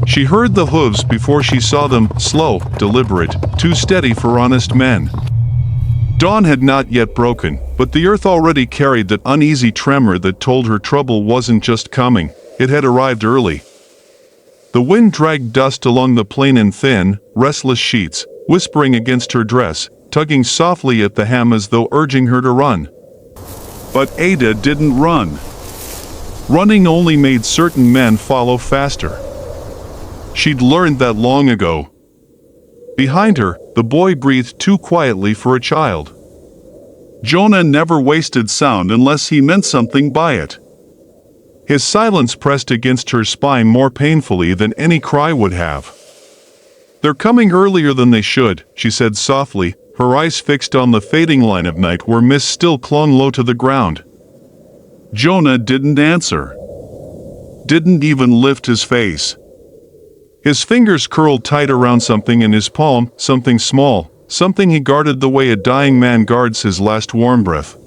She heard the hooves before she saw them, slow, deliberate, too steady for honest men. Dawn had not yet broken, but the earth already carried that uneasy tremor that told her trouble wasn't just coming, it had arrived early. The wind dragged dust along the plain in thin, restless sheets, whispering against her dress, tugging softly at the hem as though urging her to run. But Ada didn't run. Running only made certain men follow faster. She'd learned that long ago. Behind her, the boy breathed too quietly for a child. Jonah never wasted sound unless he meant something by it. His silence pressed against her spine more painfully than any cry would have. "They're coming earlier than they should," she said softly, her eyes fixed on the fading line of night where mist still clung low to the ground. Jonah didn't answer. Didn't even lift his face. His fingers curled tight around something in his palm, something small, something he guarded the way a dying man guards his last warm breath.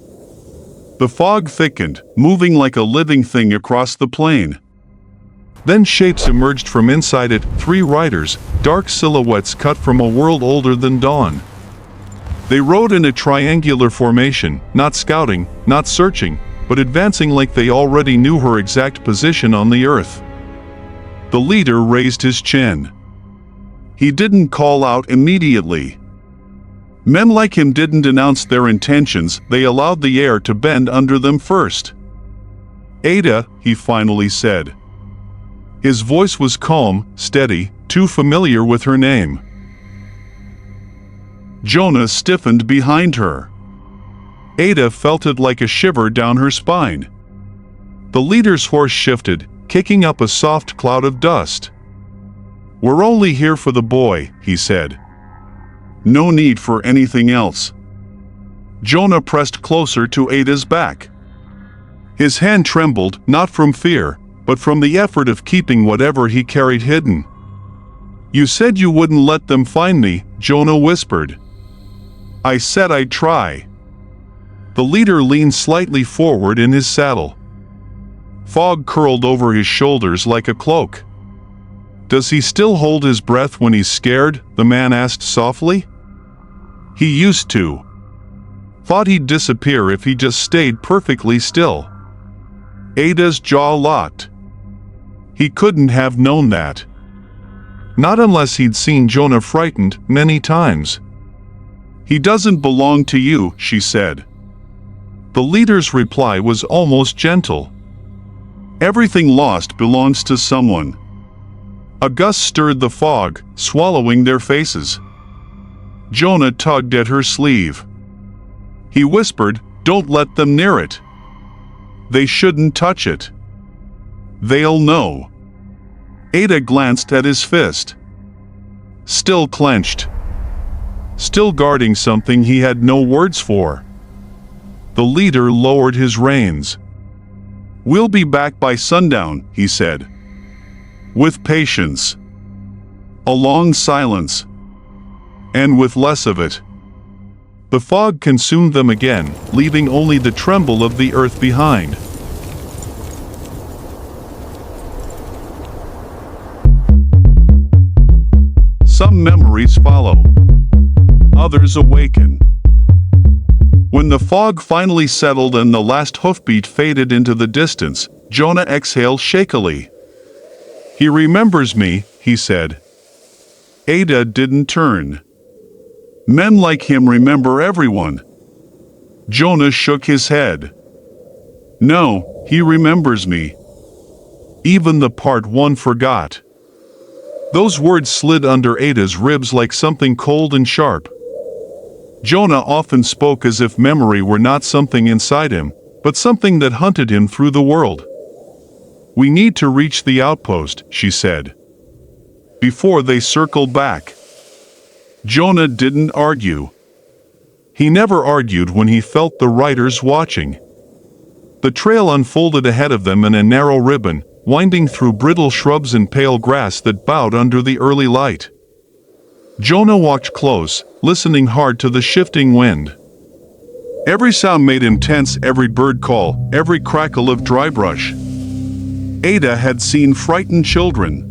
The fog thickened, moving like a living thing across the plain. Then shapes emerged from inside it, 3 riders, dark silhouettes cut from a world older than dawn. They rode in a triangular formation, not scouting, not searching, but advancing like they already knew her exact position on the earth. The leader raised his chin. He didn't call out immediately. Men like him didn't announce their intentions, they allowed the air to bend under them first. "Ada," he finally said. His voice was calm, steady, too familiar with her name. Jonah stiffened behind her. Ada felt it like a shiver down her spine. The leader's horse shifted, kicking up a soft cloud of dust. "We're only here for the boy," he said. "No need for anything else." Jonah pressed closer to Ada's back. His hand trembled, not from fear, but from the effort of keeping whatever he carried hidden. "You said you wouldn't let them find me," Jonah whispered. "I said I'd try." The leader leaned slightly forward in his saddle. Fog curled over his shoulders like a cloak. "Does he still hold his breath when he's scared?" the man asked softly. "He used to. Thought he'd disappear if he just stayed perfectly still." Ada's jaw locked. He couldn't have known that. Not unless he'd seen Jonah frightened many times. "He doesn't belong to you," she said. The leader's reply was almost gentle. "Everything lost belongs to someone." A gust stirred the fog, swallowing their faces. Jonah tugged at her sleeve. He whispered, "Don't let them near it. They shouldn't touch it. They'll know." Ada glanced at his fist. Still clenched. Still guarding something he had no words for. The leader lowered his reins. "We'll be back by sundown," he said. With patience. A long silence. And with less of it. The fog consumed them again, leaving only the tremble of the earth behind. Some memories follow. Others awaken. When the fog finally settled and the last hoofbeat faded into the distance, Jonah exhaled shakily. "He remembers me," he said. Ada didn't turn. Men like him remember everyone. Jonah shook his head. "No, he remembers me. Even the part one forgot." Those words slid under Ada's ribs like something cold and sharp. Jonah often spoke as if memory were not something inside him, but something that hunted him through the world. "We need to reach the outpost," she said. "Before they circle back." Jonah didn't argue. He never argued when he felt the riders watching. The trail unfolded ahead of them in a narrow ribbon, winding through brittle shrubs and pale grass that bowed under the early light. Jonah walked close, listening hard to the shifting wind. Every sound made him tense, every bird call, every crackle of dry brush. Ada had seen frightened children.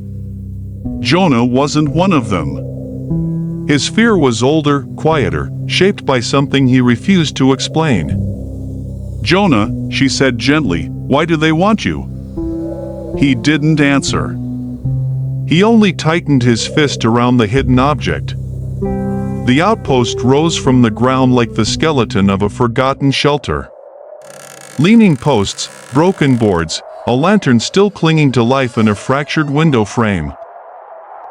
Jonah wasn't one of them. His fear was older, quieter, shaped by something he refused to explain. "Jonah," she said gently, "why do they want you?" He didn't answer. He only tightened his fist around the hidden object. The outpost rose from the ground like the skeleton of a forgotten shelter. Leaning posts, broken boards, a lantern still clinging to life in a fractured window frame.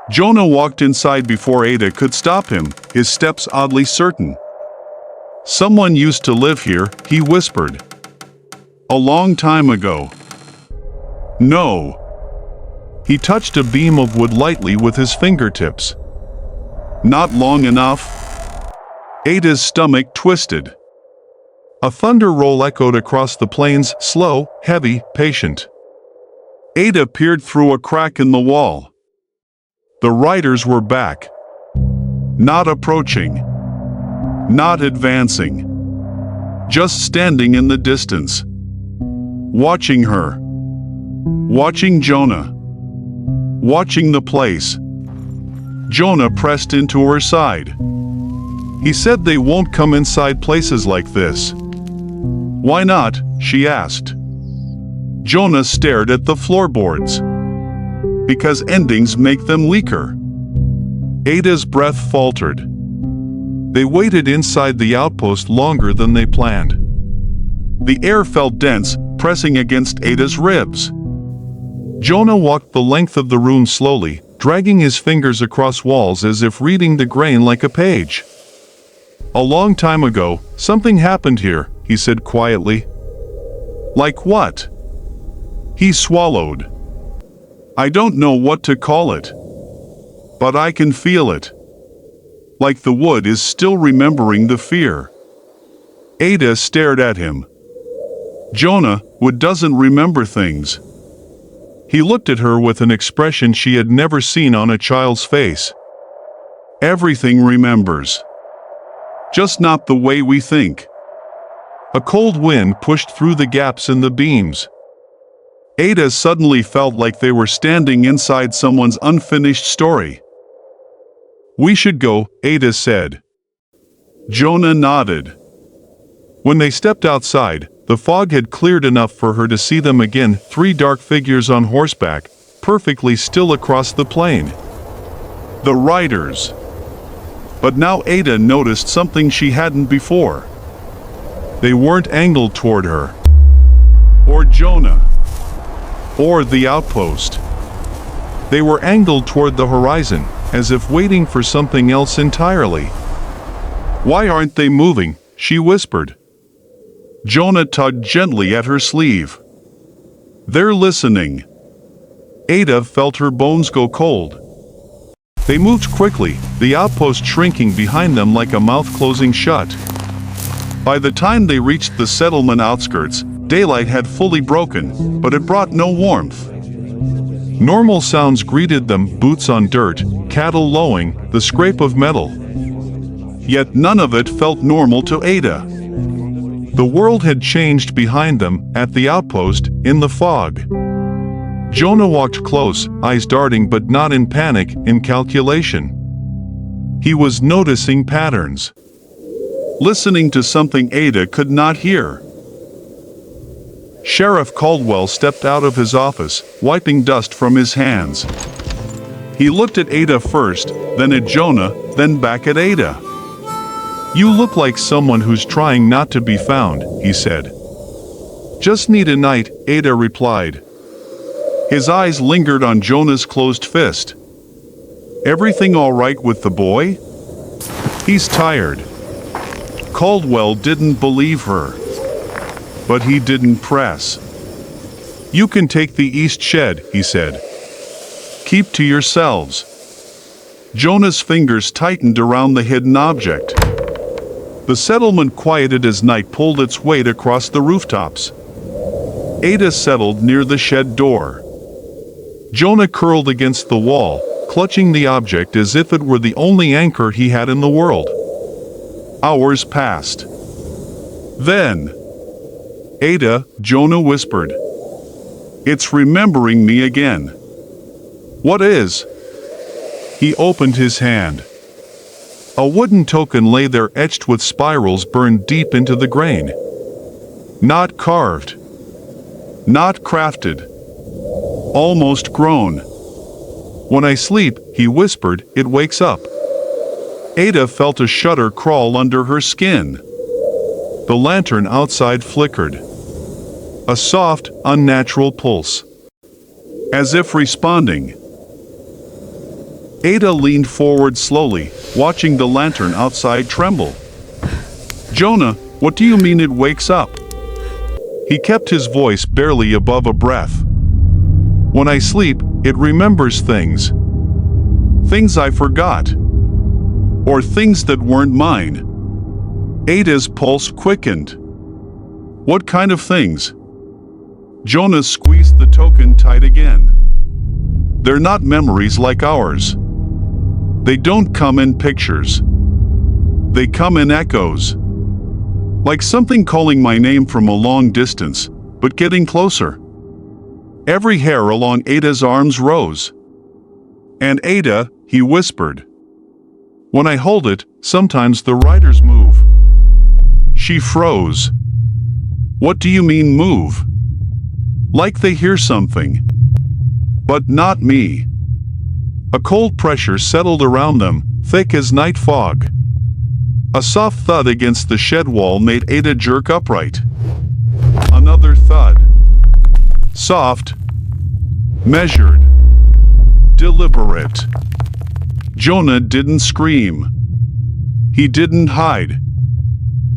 Jonah walked inside before Ada could stop him, his steps oddly certain. "Someone used to live here," he whispered. "A long time ago." "No." He touched a beam of wood lightly with his fingertips. "Not long enough." Ada's stomach twisted. A thunder roll echoed across the plains, slow, heavy, patient. Ada peered through a crack in the wall. The riders were back. Not approaching. Not advancing. Just standing in the distance. Watching her. Watching Jonah. Watching the place. Jonah pressed into her side. He said they won't come inside places like this. "Why not?" she asked. Jonah stared at the floorboards. "Because endings make them weaker." Ada's breath faltered. They waited inside the outpost longer than they planned. The air felt dense, pressing against Ada's ribs. Jonah walked the length of the room slowly, dragging his fingers across walls as if reading the grain like a page. "A long time ago, something happened here," he said quietly. "Like what?" He swallowed. "I don't know what to call it. But I can feel it. Like the wood is still remembering the fear." Ada stared at him. "Jonah, wood doesn't remember things." He looked at her with an expression she had never seen on a child's face. "Everything remembers. Just not the way we think." A cold wind pushed through the gaps in the beams. Ada suddenly felt like they were standing inside someone's unfinished story. "We should go," Ada said. Jonah nodded. When they stepped outside, the fog had cleared enough for her to see them again, three dark figures on horseback, perfectly still across the plain. The riders. But now Ada noticed something she hadn't before. They weren't angled toward her. Or Jonah. Or the outpost. They were angled toward the horizon, as if waiting for something else entirely. "Why aren't they moving?" she whispered. Jonah tugged gently at her sleeve. "They're listening." Ada felt her bones go cold. They moved quickly, the outpost shrinking behind them like a mouth closing shut. By the time they reached the settlement outskirts, daylight had fully broken, but it brought no warmth. Normal sounds greeted them, boots on dirt, cattle lowing, the scrape of metal. Yet none of it felt normal to Ada. The world had changed behind them, at the outpost, in the fog. Jonah walked close, eyes darting but not in panic, in calculation. He was noticing patterns. Listening to something Ada could not hear. Sheriff Caldwell stepped out of his office, wiping dust from his hands. He looked at Ada first, then at Jonah, then back at Ada. "You look like someone who's trying not to be found," he said. "Just need a night," Ada replied. His eyes lingered on Jonah's closed fist. "Everything all right with the boy?" "He's tired." Caldwell didn't believe her. But he didn't press. "You can take the east shed," he said. "Keep to yourselves." Jonah's fingers tightened around the hidden object. The settlement quieted as night pulled its weight across the rooftops. Ada settled near the shed door. Jonah curled against the wall, clutching the object as if it were the only anchor he had in the world. Hours passed. Then, "Ada," Jonah whispered. "It's remembering me again." "What is?" He opened his hand. A wooden token lay there, etched with spirals burned deep into the grain. Not carved. Not crafted. Almost grown. "When I sleep," he whispered, "it wakes up." Ada felt a shudder crawl under her skin. The lantern outside flickered. A soft, unnatural pulse. As if responding. Ada leaned forward slowly, watching the lantern outside tremble. "Jonah, what do you mean it wakes up?" He kept his voice barely above a breath. "When I sleep, it remembers things. Things I forgot. Or things that weren't mine." Ada's pulse quickened. "What kind of things?" Jonah squeezed the token tight again. "They're not memories like ours. They don't come in pictures. They come in echoes. Like something calling my name from a long distance, but getting closer." Every hair along Ada's arms rose. "And Ada," he whispered, "when I hold it, sometimes the riders move." She froze. "What do you mean move?" "Like they hear something. But not me." A cold pressure settled around them, thick as night fog. A soft thud against the shed wall made Ada jerk upright. Another thud. Soft. Measured. Deliberate. Jonah didn't scream. He didn't hide.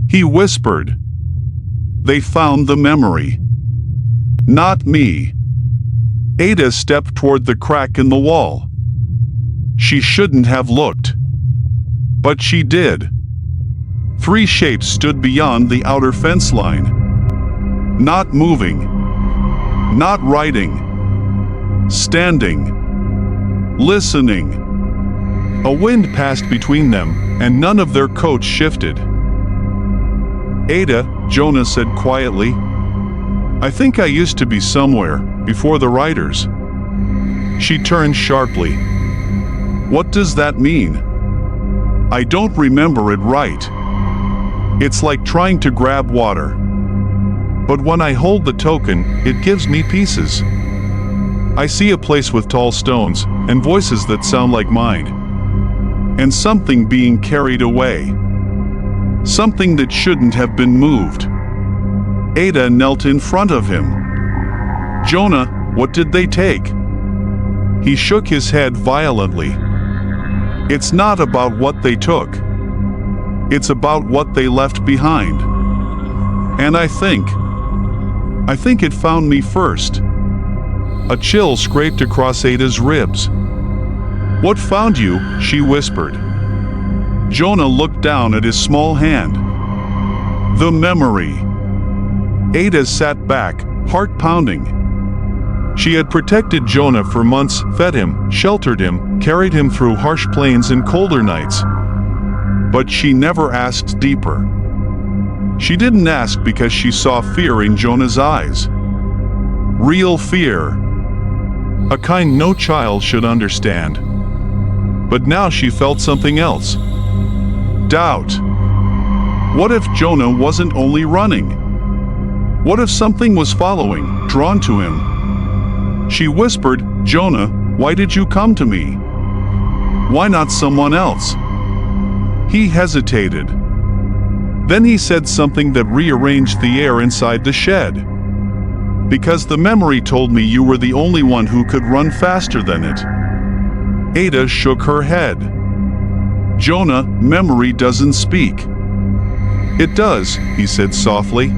He whispered. "They found the memory. Not me." Ada stepped toward the crack in the wall. She shouldn't have looked. But she did. 3 shapes stood beyond the outer fence line. Not moving. Not riding. Standing. Listening. A wind passed between them, and none of their coats shifted. "Ada," Jonah said quietly, "I think I used to be somewhere, before the riders." She turned sharply. "What does that mean?" "I don't remember it right. It's like trying to grab water. But when I hold the token, it gives me pieces. I see a place with tall stones, and voices that sound like mine. And something being carried away. Something that shouldn't have been moved." Ada knelt in front of him. "Jonah, what did they take?" He shook his head violently. "It's not about what they took. It's about what they left behind. And I think it found me first." A chill scraped across Ada's ribs. "What found you?" she whispered. Jonah looked down at his small hand. "The memory." Ada sat back, heart pounding. She had protected Jonah for months, fed him, sheltered him, carried him through harsh plains and colder nights. But she never asked deeper. She didn't ask because she saw fear in Jonah's eyes. Real fear. A kind no child should understand. But now she felt something else. Doubt. What if Jonah wasn't only running? What if something was following, drawn to him? She whispered, "Jonah, why did you come to me? Why not someone else?" He hesitated. Then he said something that rearranged the air inside the shed. "Because the memory told me you were the only one who could run faster than it." Ada shook her head. "Jonah, memory doesn't speak." "It does," he said softly.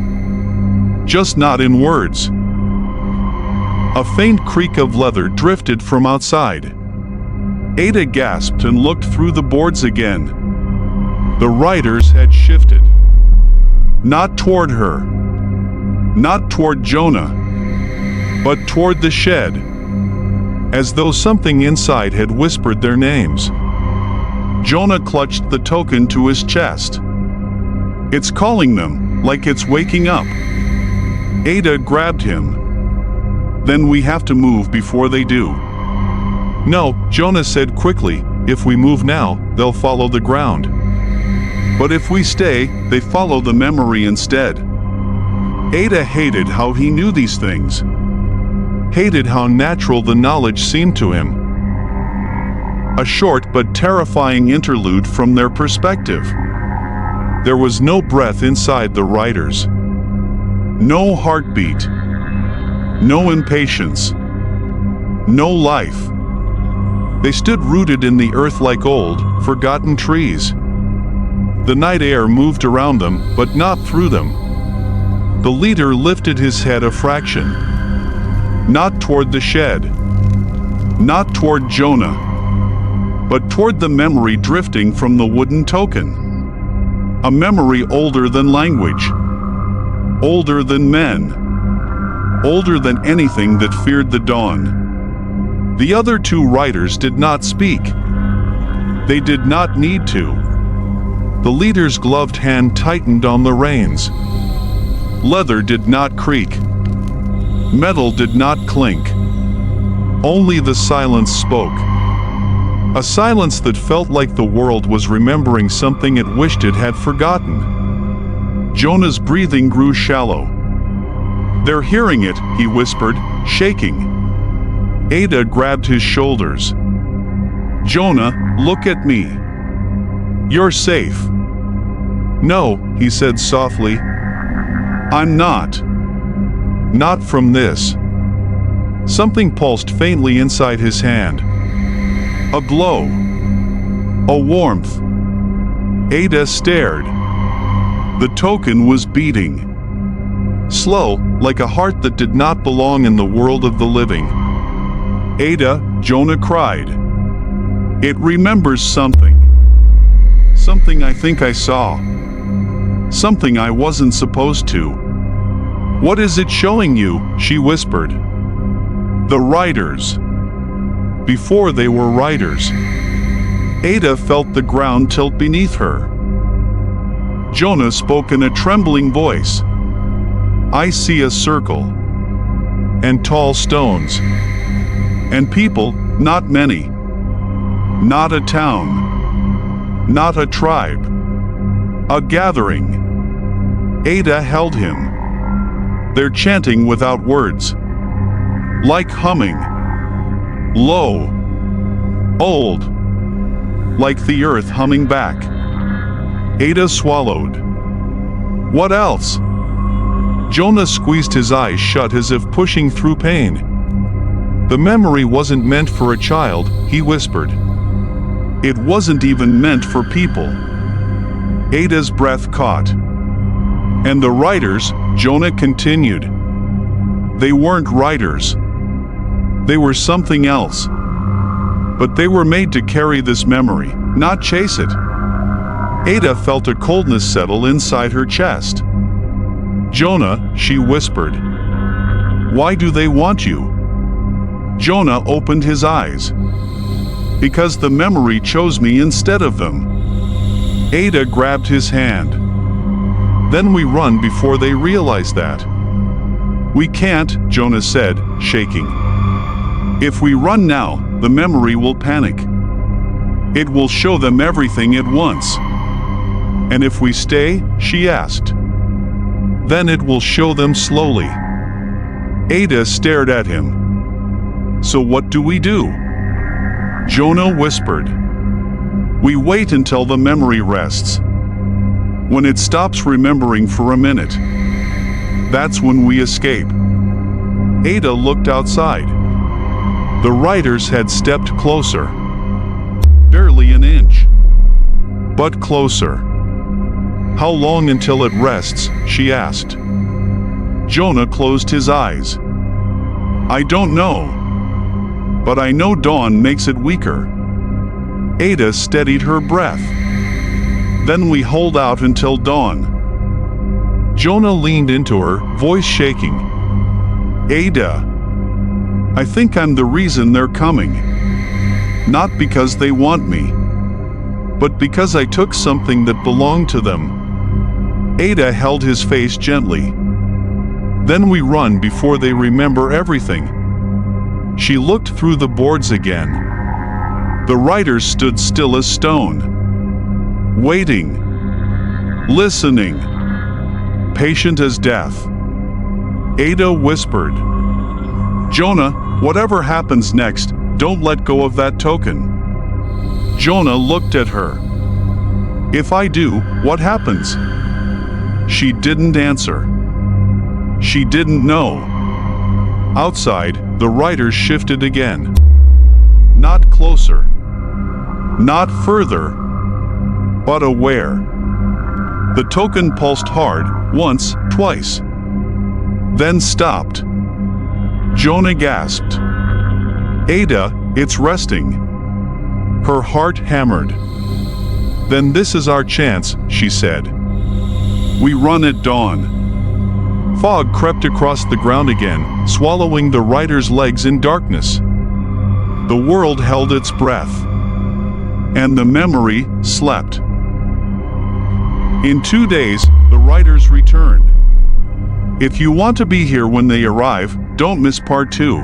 "Just not in words." A faint creak of leather drifted from outside. Ada gasped and looked through the boards again. The riders had shifted. Not toward her. Not toward Jonah. But toward the shed. As though something inside had whispered their names. Jonah clutched the token to his chest. "It's calling them, like it's waking up." Ada grabbed him. "Then we have to move before they do." "No," Jonah said quickly, If we move now, they'll follow the ground. But if we stay, they follow the memory instead. Ada hated how he knew these things. Hated how natural the knowledge seemed to him. A short but terrifying interlude from their perspective. There was no breath inside the riders. No heartbeat. No impatience. No life. They stood rooted in the earth like old, forgotten trees. The night air moved around them, but not through them. The leader lifted his head a fraction. Not toward the shed. Not toward Jonah. But toward the memory drifting from the wooden token. A memory older than language. Older than men. Older than anything that feared the dawn. The other two riders did not speak. They did not need to. The leader's gloved hand tightened on the reins. Leather did not creak. Metal did not clink. Only the silence spoke. A silence that felt like the world was remembering something it wished it had forgotten. Jonah's breathing grew shallow. "They're hearing it," he whispered, shaking. Ada grabbed his shoulders. "Jonah, look at me. You're safe." "No," he said softly. "I'm not. Not from this." Something pulsed faintly inside his hand. A glow. A warmth. Ada stared. The token was beating. Slow, like a heart that did not belong in the world of the living. "Ada," Jonah cried. "It remembers something. Something I think I saw. Something I wasn't supposed to." "What is it showing you?" she whispered. "The riders. Before they were riders." Ada felt the ground tilt beneath her. Jonah spoke in a trembling voice. "I see a circle. And tall stones. And people, not many. Not a town. Not a tribe. A gathering." Ada held him. "They're chanting without words. Like humming. Low. Old. Like the earth humming back." Ada swallowed. "What else?" Jonah squeezed his eyes shut as if pushing through pain. "The memory wasn't meant for a child," he whispered. "It wasn't even meant for people." Ada's breath caught. "And the riders," Jonah continued. "They weren't riders. They were something else. But they were made to carry this memory, not chase it." Ada felt a coldness settle inside her chest. "Jonah," she whispered. "Why do they want you?" Jonah opened his eyes. "Because the memory chose me instead of them." Ada grabbed his hand. "Then we run before they realize that." "We can't," Jonah said, shaking. "If we run now, the memory will panic. It will show them everything at once." "And if we stay?" she asked. "Then it will show them slowly." Ada stared at him. "So what do we do?" Jonah whispered. "We wait until the memory rests. When it stops remembering for a minute. That's when we escape." Ada looked outside. The riders had stepped closer. Barely an inch. But closer. "How long until it rests?" she asked. Jonah closed his eyes. "I don't know. But I know dawn makes it weaker." Ada steadied her breath. "Then we hold out until dawn." Jonah leaned into her, voice shaking. "Ada, I think I'm the reason they're coming. Not because they want me, but because I took something that belonged to them." Ada held his face gently. "Then we run before they remember everything." She looked through the boards again. The riders stood still as stone, waiting, listening, patient as death. Ada whispered, "Jonah, whatever happens next, don't let go of that token." Jonah looked at her. "If I do, what happens?" She didn't answer. She didn't know. Outside, the riders shifted again. Not closer. Not further. But aware. The token pulsed hard, once, twice. Then stopped. Jonah gasped. "Ada, it's resting." Her heart hammered. "Then this is our chance," she said. "We run at dawn." Fog crept across the ground again, swallowing the rider's legs in darkness. The world held its breath. And the memory slept. In 2 days, the riders return. If you want to be here when they arrive, don't miss part 2.